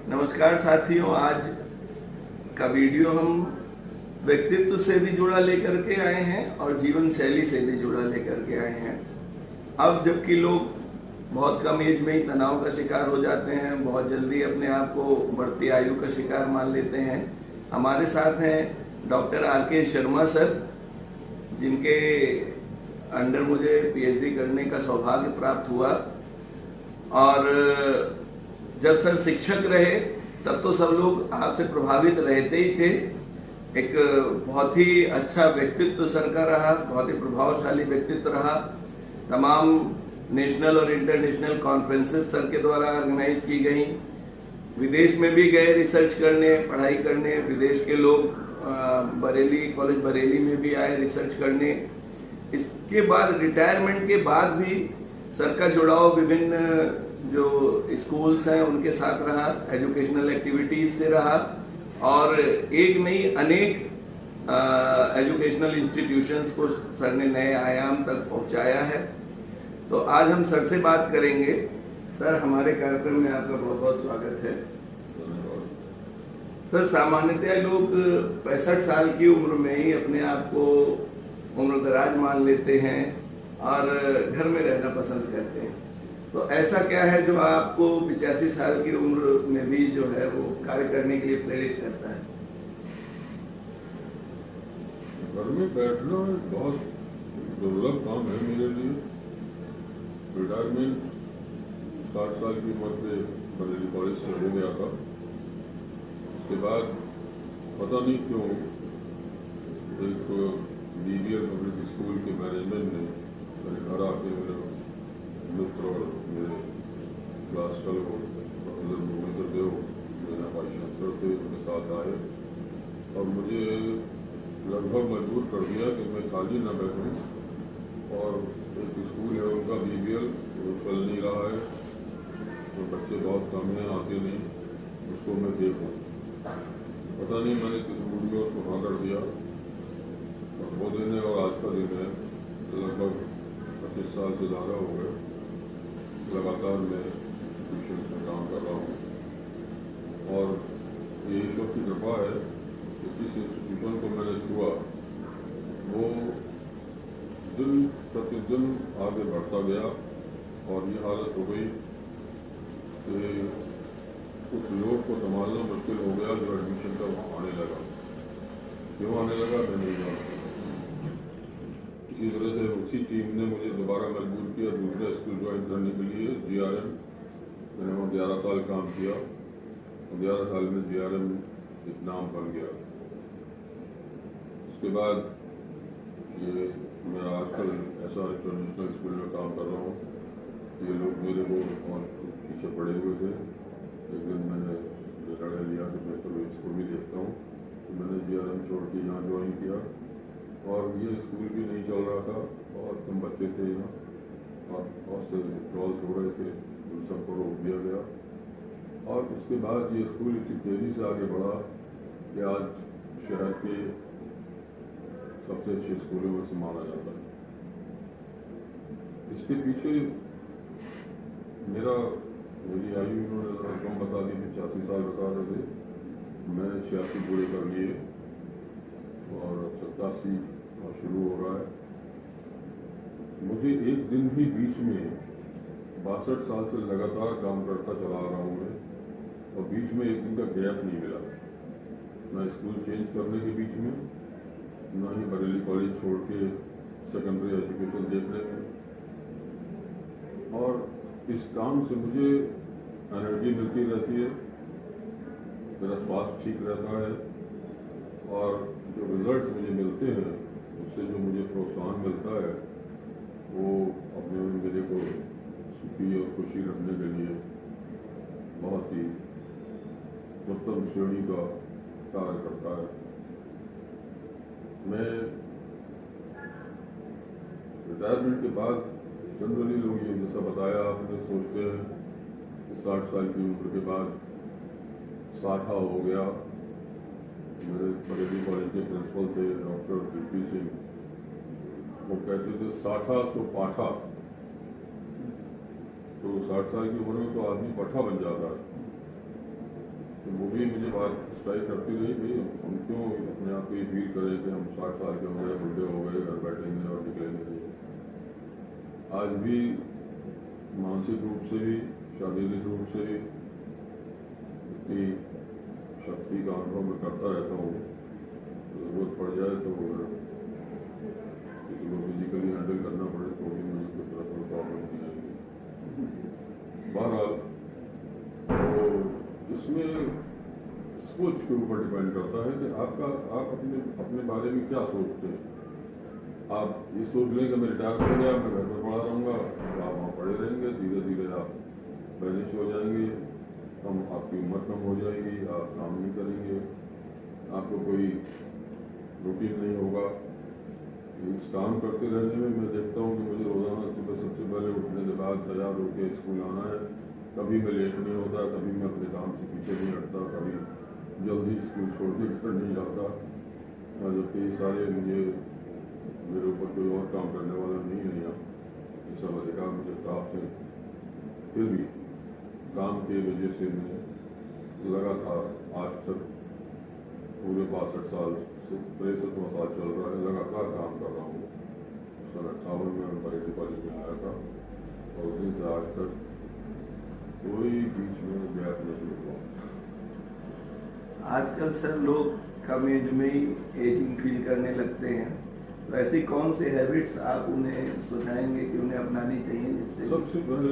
नमस्कार साथियों, आज का वीडियो हम व्यक्तित्व से भी जुड़ा लेकर के आए हैं और जीवन शैली से भी जुड़ा लेकर के आए हैं। अब जबकि लोग बहुत कम एज में ही तनाव का शिकार हो जाते हैं, बहुत जल्दी अपने आप को बढ़ती आयु का शिकार मान लेते हैं। हमारे साथ हैं डॉक्टर आर.के. शर्मा सर, जिनके अंडर मुझे पीएचडी करने का सौभाग्य प्राप्त हुआ। और जब सर शिक्षक रहे तब तो सब लोग आपसे प्रभावित रहते ही थे। एक बहुत ही अच्छा व्यक्तित्व सर का रहा, बहुत ही प्रभावशाली व्यक्तित्व रहा। तमाम नेशनल और इंटरनेशनल कॉन्फ्रेंसेस सर के द्वारा ऑर्गेनाइज की गई। विदेश में भी गए रिसर्च करने, पढ़ाई करने। विदेश के लोग कॉलेज बरेली में भी आए रिसर्च करने। इसके बाद रिटायरमेंट के बाद भी सर का जुड़ाव विभिन्न जो स्कूल्स हैं उनके साथ रहा, एजुकेशनल एक्टिविटीज से रहा और एक नहीं अनेक एजुकेशनल इंस्टीट्यूशंस को सर ने नए आयाम तक पहुंचाया है। तो आज हम सर से बात करेंगे। सर, हमारे कार्यक्रम में आपका बहुत बहुत स्वागत है। सर, सामान्यतः लोग 65 साल की उम्र में ही अपने आप को उम्रदराज मान लेते हैं और घर में रहना पसंद करते हैं। तो ऐसा क्या है जो आपको 85 साल की उम्र में भी जो है वो कार्य करने के लिए प्रेरित करता है? घर में बैठना बहुत दुर्लभ काम है मेरे लिए। रिटायरमेंट 60 साल की उम्र पे बरेली कॉलेज से हो गया था। उसके बाद पता नहीं क्यों एक बीबीएल पब्लिक स्कूल के मैनेजमेंट ने मेरे घर आके मेरे मित्र और मेरे क्लास फेलो प्रोफेसर भूपेंद्र देव मेरे वाइस चांसलर थे, उनके साथ आए और मुझे लगभग मजबूर कर दिया कि मैं खाली न बैठूं। और एक स्कूल है उनका बीबीएल, वो चल नहीं रहा है, तो बच्चे बहुत कम हैं, आते नहीं, उसको मैं देखूं। पता नहीं मैंने किस मूड में उसको हाँ कर दिया। और वो दिन है और आज का दिन है, लगभग 25 साल से ज़्यादा हो गए लगातार मैं इंस्टीट्यूशन में काम कर रहा हूँ। और ये ईश्वर की कृपा है कि जिस इंस्टीट्यूशन को मैंने छुआ वो दिन प्रतिदिन आगे बढ़ता गया और ये हालत हो गई कि कुछ लोग को संभालना मुश्किल हो गया जो एडमिशन का वहाँ आने लगा। क्यों आने लगा मैं नहीं जानता। इसी वजह से उसी टीम ने मुझे दोबारा मजबूर किया दूसरा स्कूल ज्वाइन करने के लिए, GRM। मैंने वहाँ 11 साल काम किया और 11 साल में GRM एक नाम बन गया। उसके बाद ये मैं आजकल ऐसा इंटरनेशनल स्कूल में काम कर रहा हूँ। ये लोग मेरे को और पीछे पड़े हुए थे। एक दिन मैंने निर्णय लिया कि मैं चलो इसको भी देखता हूँ, तो मैंने GRM छोड़ के यहाँ ज्वाइन किया। और ये स्कूल भी नहीं चल रहा था, बहुत कम बच्चे थे यहाँ और बहुत से विड्रॉल्स हो रहे थे, उन सबको रोक दिया गया। और उसके बाद ये स्कूल इतनी तेज़ी से आगे बढ़ा कि आज शहर के सबसे अच्छे स्कूलों में से माना जाता है। इसके पीछे मेरी आयु इन्होंने कम बता दी, 85 साल बता रहे थे, मैंने 86 पूरे कर लिए और 87 शुरू हो रहा है। मुझे एक दिन भी बीच में 62 साल से लगातार काम करता चला आ रहा हूँ मैं, और बीच में एक दिन का गैप नहीं मिला, ना स्कूल चेंज करने के बीच में, ना ही बरेली कॉलेज छोड़ के सेकेंडरी एजुकेशन देखने में। और इस काम से मुझे एनर्जी मिलती रहती है, मेरा स्वास्थ्य ठीक रहता है और जो रिजल्ट्स मुझे मिलते हैं उससे जो मुझे प्रोत्साहन मिलता है वो अपने में मेरे को सुखी और खुशी रखने के लिए बहुत ही उत्तम श्रेणी का कार्य करता है। मैं रिटायरमेंट के बाद जनरली लोग ये जैसा बताया आपने सोचते हैं कि 60 साल की उम्र के बाद साठा हो गया। मेरे बरेली कॉलेज के प्रिंसिपल थे डॉक्टर VP सिंह, वो कहते थे साठा सो पाठा। तो 60 साल की उम्र में तो आदमी पठा बन जाता है। तो वो भी मुझे बात स्ट्राइक करती रही कि हम क्यों अपने आप को ये फील करें कि हम 60 साल के हो गए, बुढ़े हो गए, घर बैठेंगे और निकलेंगे नहीं। आज भी मानसिक रूप से भी, शारीरिक रूप से भी इतनी शक्ति का अनुभव मैं करता रहता हूँ। जरूरत पड़ जाए तो किसी को फिजिकली हैंडल करना पड़े तो भी मुझे कोई पर्सनल प्रॉब्लम नहीं आएगी। बहरहाल तो इसमें सोच के ऊपर डिपेंड करता है कि आप अपने बारे में क्या सोचते हैं। आप ये सोच लें कि मैं रिटायर हो गया, मैं घर में पड़ा रहूँगा, तो आप वहाँ पड़े रहेंगे, धीरे धीरे आप बैनिश हो जाएंगे, आपकी उम्र कम हो जाएगी, आप काम नहीं करेंगे, आपको कोई रूटीन नहीं होगा। इस काम करते रहने में मैं देखता हूँ कि मुझे रोज़ाना सुबह सबसे पहले उठने के बाद तैयार होकर स्कूल आना है। कभी मैं लेट नहीं होता, कभी मैं अपने काम से पीछे नहीं हटता, कभी जल्दी स्कूल छोड़ के घर नहीं जाता। जबकि सारे मेरे ऊपर कोई और काम करने वाला नहीं है यहाँ, ये सब अधिकार मुझे प्राप्त है। फिर भी काम की वजह से मैं लगातार आज तक पूरे 62 साल से 63वां साल चल रहा है, लगातार काम कर रहा हूँ। 1958 में मैं बरेली कॉलेज में आया था और उस दिन से आज तक कोई बीच में गैप नहीं हुआ। आजकल सर लोग कम एज में ही एजिंग फील करने लगते हैं, तो ऐसी कौन सी हैबिट्स आप उन्हें सुझाएंगे कि उन्हें अपनानी चाहिए जिससे? सबसे पहले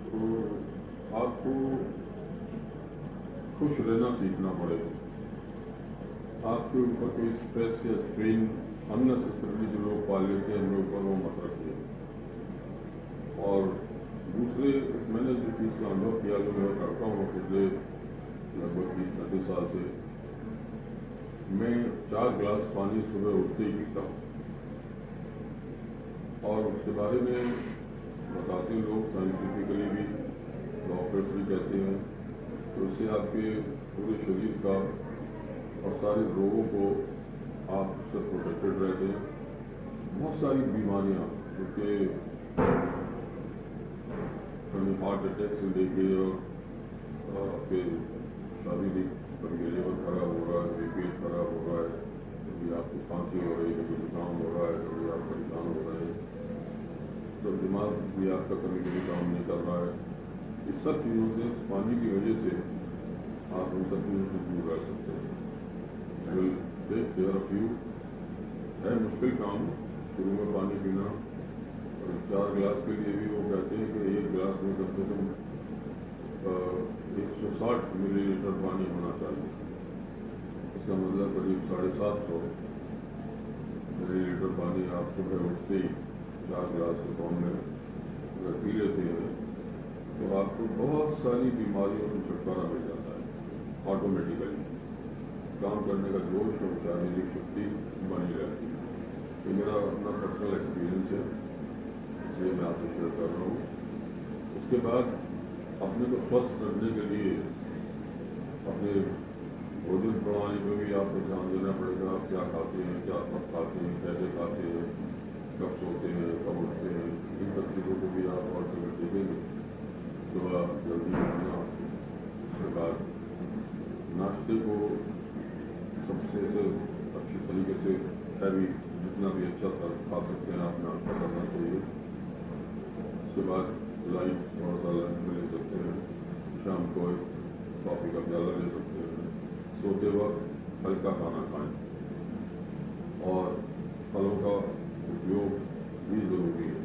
तो आपको खुश रहना सीखना पड़ेगा। आपके ऊपर कोई स्ट्रेस या स्ट्रेन अननेसेसरी जो लोग पा लेते हैं उनके ऊपर वो मत रखिए। और दूसरे, मैंने जो चीज़ का अनुभव किया, जो मैं करता हूँ पिछले लगभग 30-35 साल से, मैं 4 गिलास पानी सुबह उठते ही पीता हूँ। और उसके बारे में बताते हैं लोग, साइंटिफिकली भी, डॉक्टर्स भी कहते हैं, तो उससे आपके पूरे शरीर का और सारे रोगों को आप उससे प्रोटेक्टेड रहते हैं। बहुत सारी बीमारियाँ क्योंकि हार्ट अटैक से लेके और आपके शारीरिक कभी लेवल खराब हो रहा है, पेट खराब हो रहा है, कभी आपको खांसी हो रही है, कभी जुकाम हो रहा है, कभी आप परेशान हो रहे हैं, तो दिमाग भी आपका कभी कभी काम नहीं कर रहा है। इस सब चीज़ों से, पानी की वजह से आप उन सब चीज़ों से दूर रह सकते हैं। Will take care of you. है मुश्किल काम शुरू में पानी पीना, और 4 गिलास के लिए भी वो कहते हैं कि 1 गिलास में कम से कम 160 मिलीलीटर पानी होना चाहिए। इसका मतलब करीब 750 मिलीलीटर पानी आप सुबह उठते ही 4 गिलास के फॉर्म में अगर पी लेते हैं तो आपको बहुत सारी बीमारियों से छुटकारा मिल जाता है। ऑटोमेटिकली काम करने का जोश और शारीरिक शक्ति बनी रहती है। ये मेरा अपना पर्सनल एक्सपीरियंस है, इसलिए मैं आपसे शेयर कर रहा हूँ। उसके बाद अपने को स्वस्थ रखने के लिए अपने भोजन प्रणाली पर भी आपको ध्यान देना पड़ेगा। आप क्या खाते हैं, क्या कब खाते हैं, कैसे खाते हैं, कब सोते हैं, कब उठते हैं, इन सब चीज़ों को भी आप और से देखेंगे। सुबह जल्दी उठना, उसके बाद नाश्ते को सबसे अच्छे तरीके से हैवी जितना भी अच्छा खा सकते हैं आप नाश्ता करना चाहिए। उसके बाद लाइट थोड़ा सा लंच में ले सकते हैं, शाम को एक कॉफ़ी का प्याला ले सकते हैं। सोते वक्त हल्का खाना खाएं और फलों का उपयोग भी ज़रूरी है।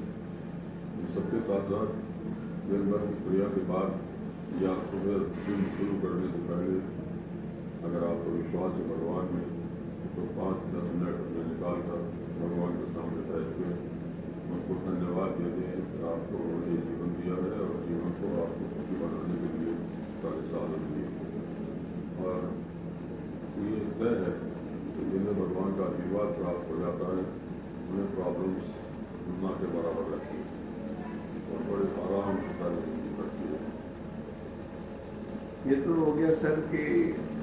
इन सबके साथ साथ दिन भर की क्रिया के बाद या सुबह दिन शुरू करने से पहले अगर आपको विश्वास है भगवान में, तो 5-10 मिनट में निकाल कर भगवान के सामने बैठ के उनको धन्यवाद देते हैं कि आपको उन्होंने जीवन दिया है और जीवन को आपको खुशी बनाने के लिए सारे साधन दिए। और ये तय है कि जिन्हें भगवान का आशीर्वाद प्राप्त हो जाता है उन्हें प्रॉब्लम्स ना के बराबर रहती है और बड़े आराम से सारी जिंदगी करती है। ये तो हो गया सर कि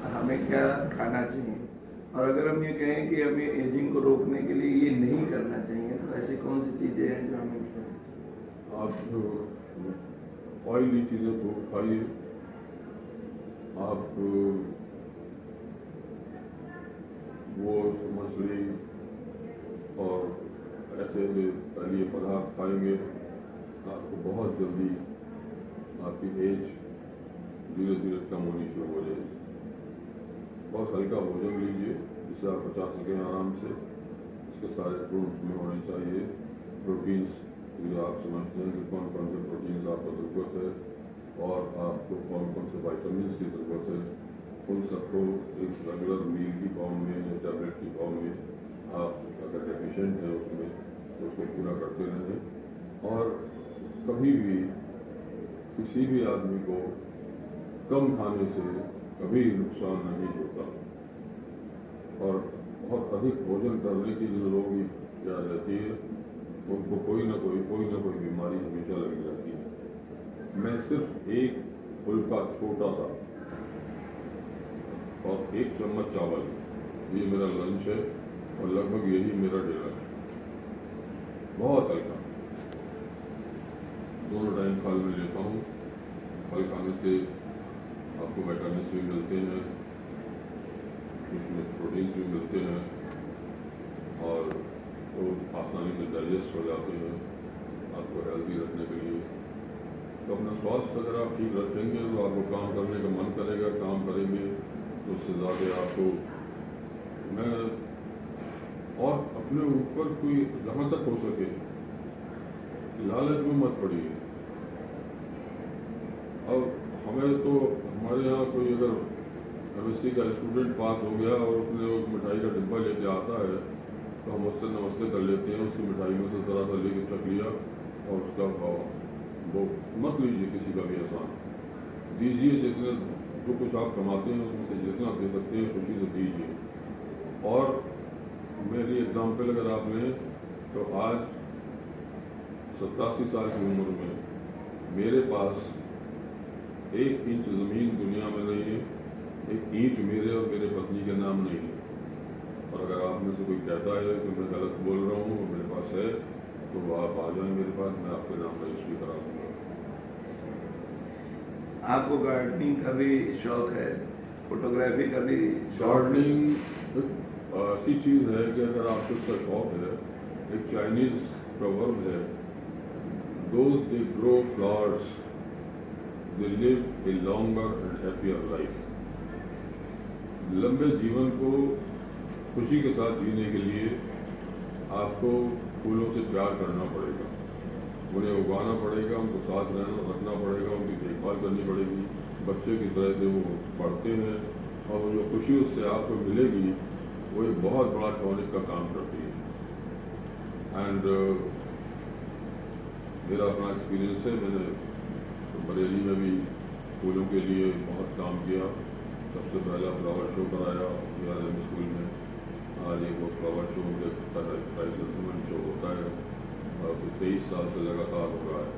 हमें क्या खाना चाहिए, और अगर हम ये कहें कि हमें एजिंग को रोकने के लिए ये नहीं करना चाहिए, तो ऐसी कौन सी चीज़ें हैं जो हमें नहीं करनी? आप ऑयली चीज़ें तो खाइए, आप वो मछली और ऐसे तलीय पदार्थ खाएंगे, आपको बहुत जल्दी आपकी एज धीरे धीरे कम होनी शुरू हो जाएगी। बहुत हल्का भोजन लीजिए जिससे आप बचा सकें आराम से। इसके सारे गुण उसमें होने चाहिए। प्रोटीन्स ये आप समझते हैं कि कौन कौन से प्रोटीन्स आपको ज़रूरत है और आपको कौन कौन से वाइटामिन की ज़रूरत है। उन सबको एक रेगुलर मील की फॉर्म में या टैबलेट की फॉर्म में आप अगर डेफिशिएंट हैं उसमें तो उसको पूरा करते रहें। और कभी भी किसी भी आदमी को कम खाने से कभी नुकसान नहीं होता। और बहुत अधिक भोजन करने की जो लोगों की क्या रहती है उनको कोई ना कोई बीमारी हमेशा लगी रहती है। मैं सिर्फ एक फुल्का छोटा सा और 1 चम्मच चावल, ये मेरा लंच है और लगभग यही मेरा डिनर है। बहुत हल्का, दोनों टाइम फल में लेता हूँ। फल खाने से आपको विटामिन भी मिलते हैं, उसमें प्रोटीन्स भी मिलते हैं और वो आसानी से डाइजेस्ट हो जाते हैं आपको हेल्दी रखने के लिए। तो अपना स्वास्थ्य अगर आप ठीक रखेंगे तो आपको काम करने का मन करेगा, काम करेंगे तो उससे ज़्यादा आपको मैं और अपने ऊपर कोई जहाँ तक हो सके लालच में मत पड़िए। अब हमें तो हमारे यहाँ कोई अगर MSc का स्टूडेंट पास हो गया और उसने एक मिठाई का डिब्बा लेके आता है तो हम उससे नमस्ते कर लेते हैं, उसकी मिठाई में से ज़रा सा लेके चख लिया और उसका वो मत लीजिए किसी का भी एहसान। दीजिए जितने जो कुछ आप कमाते हैं उसमें से जितना दे सकते हैं खुशी से दीजिए। और मेरी एग्जाम्पल अगर आप लें तो आज 87 साल की उम्र में मेरे पास 1 इंच ज़मीन दुनिया में नहीं है, 1 ईंट मेरे और मेरे पत्नी के नाम नहीं है। और अगर आप में से कोई कहता है कि मैं गलत बोल रहा हूँ और मेरे पास है तो आप आ जाएं मेरे पास, मैं आपके नाम रजिस्ट्री करा दूँगा। आपको गार्डनिंग का भी शौक है, फोटोग्राफी का भी शौक है? गार्डनिंग ऐसी चीज़ है कि अगर आपको इसका शौक है, एक चाइनीज़ प्रोवर्ब है, those they grow flowers they live a longer and happier life. लंबे जीवन को खुशी के साथ जीने के लिए आपको फूलों से प्यार करना पड़ेगा, उन्हें उगाना पड़ेगा, उनको साथ रखना पड़ेगा, उनकी देखभाल करनी पड़ेगी। बच्चे की तरह से वो पढ़ते हैं और वो जो खुशी उससे आपको मिलेगी वो एक बहुत बड़ा टॉनिक का काम करती है। एंड मेरा अपना एक्सपीरियंस है, मैंने बरेली में भी फूलों के लिए बहुत काम किया। सबसे पहला फ्लावर शो कराया PRM स्कूल में। आज एक वो फ्लावर शो शो होता है और फिर 23 साल से लगातार हो रहा है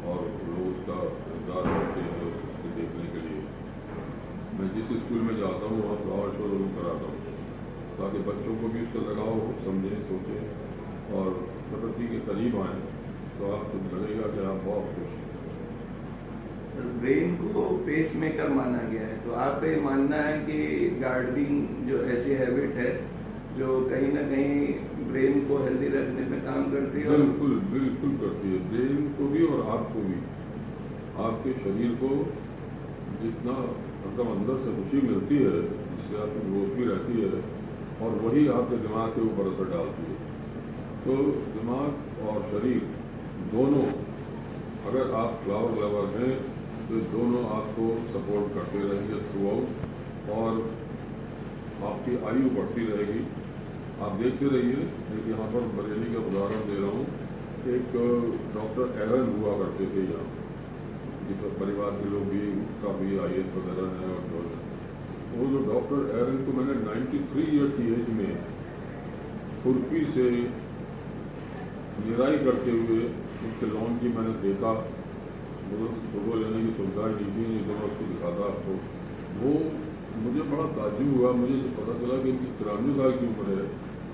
और लोग उसका इंतजार करते हैं उसको देखने के लिए। मैं जिस स्कूल में जाता हूँ वहाँ फ्लावर शो जरूर कराता हूँ ताकि बच्चों को भी उससे लगाव हो, समझें, सोचें और प्रकृति के करीब आएँ तो आपको लगेगा कि आप बहुत खुश हैं। ब्रेन को पेस मेकर माना गया है, तो आप ये मानना है कि गार्डनिंग जो ऐसी हैबिट है जो कहीं ना कहीं ब्रेन को हेल्दी रखने में काम करती है? बिल्कुल बिल्कुल करती है, ब्रेन को भी और आपको भी। आपके शरीर को जितना मतलब अंदर से खुशी मिलती है जिससे आपकी ग्रोथ भी रहती है और वही आपके दिमाग के ऊपर असर डालती है। तो दिमाग और शरीर दोनों, अगर आप फ्लावर लवर हैं तो दोनों आपको सपोर्ट करते रहेंगे थ्रू आउट और आपकी आयु बढ़ती रहेगी। आप देखते रहिए, एक यहाँ पर बरेली का उदाहरण दे रहा हूँ। एक डॉक्टर एरन हुआ करते थे यहाँ, जिस परिवार के लोग भी काफ़ी IAS वगैरह हैं और वो जो डॉक्टर एरन को मैंने 93 ईयर्स की एज में खुरपी से निराई करते हुए उनके लॉन की मैंने देखा। वो फोटो लेने की सुविधा नहीं थी, नहीं तो मैं उसको दिखाता आपको। वो मुझे बड़ा ताज्जुब हुआ, मुझे पता चला कि इनकी 93 साल की उम्र है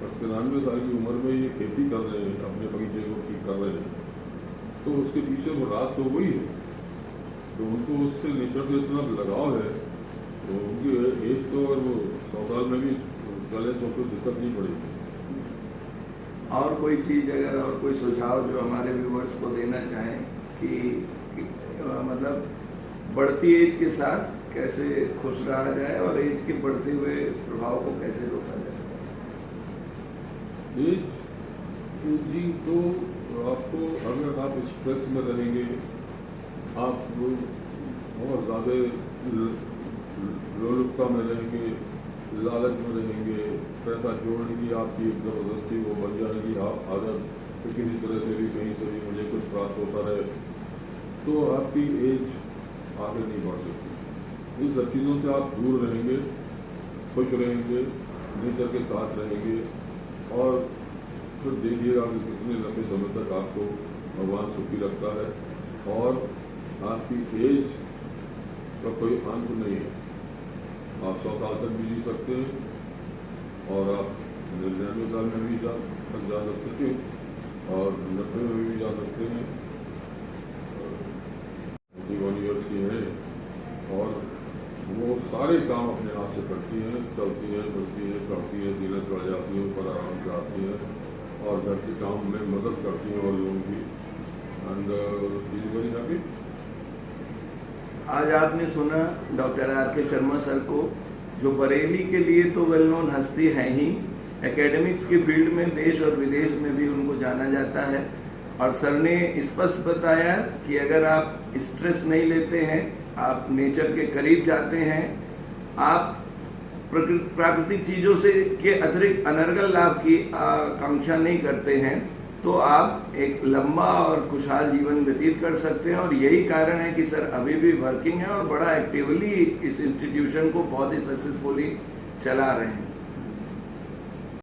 और 93 साल की उम्र में ये खेती कर रहे हैं, अपने बगीचे को ठीक कर रहे हैं। तो उसके पीछे वो राज तो वही है, तो उनको उससे नेचर से इतना लगाव है तो उनकी एज तो अगर वो 100 साल में भी चले तो कोई दिक्कत नहीं पड़ेगी। और कोई चीज़ अगर और कोई सुझाव जो हमारे व्यूवर्स को देना चाहें कि मतलब बढ़ती एज के साथ कैसे खुश रहा जाए और एज के बढ़ते हुए प्रभाव को कैसे रोका जा सकता। एजिंग तो आपको, अगर आप स्ट्रेस में रहेंगे, आप बहुत ज़्यादा लोलुपता में रहेंगे, लालच में रहेंगे, पैसा जोड़ने की आपकी एक ज़बरदस्ती वो बन जाएगी आप आदत कि किसी तरह से भी कहीं से भी मुझे कुछ प्राप्त होता रहे, तो आपकी एज आगे नहीं बढ़ सकती। इन सब चीज़ों से आप दूर रहेंगे, खुश रहेंगे, नेचर के साथ रहेंगे और फिर देखिएगा कि कितने लंबे समय तक आपको भगवान सुखी रखता है और आपकी एज का कोई अंत नहीं है। आप 100 साल तक भी जी सकते हैं और आप 99 साल में भी जा सकते हैं और 90 में भी जा सकते हैं। 21 ईयर्स की हैं और वो सारे काम अपने हाथ से करती हैं, चलती हैं, बढ़ती हैं, चढ़ती हैं, धीरे चढ़ जाती हैं, ऊपर आराम से आती हैं और घर के काम में मदद करती हैं और लोगों की, and she is very happy. आज आपने सुना डॉक्टर आर.के. शर्मा सर को, जो बरेली के लिए तो वेल नोन हस्ती है ही, एकेडमिक्स के फील्ड में देश और विदेश में भी उनको जाना जाता है। और सर ने स्पष्ट बताया कि अगर आप स्ट्रेस नहीं लेते हैं, आप नेचर के करीब जाते हैं, आप प्राकृतिक चीज़ों से के अतिरिक्त अनर्गल लाभ की आकांक्षा नहीं करते हैं, तो आप एक लंबा और खुशहाल जीवन व्यतीत कर सकते हैं। और यही कारण है कि सर अभी भी वर्किंग है और बड़ा एक्टिवली इस इंस्टीट्यूशन को बहुत ही सक्सेसफुली चला रहे हैं।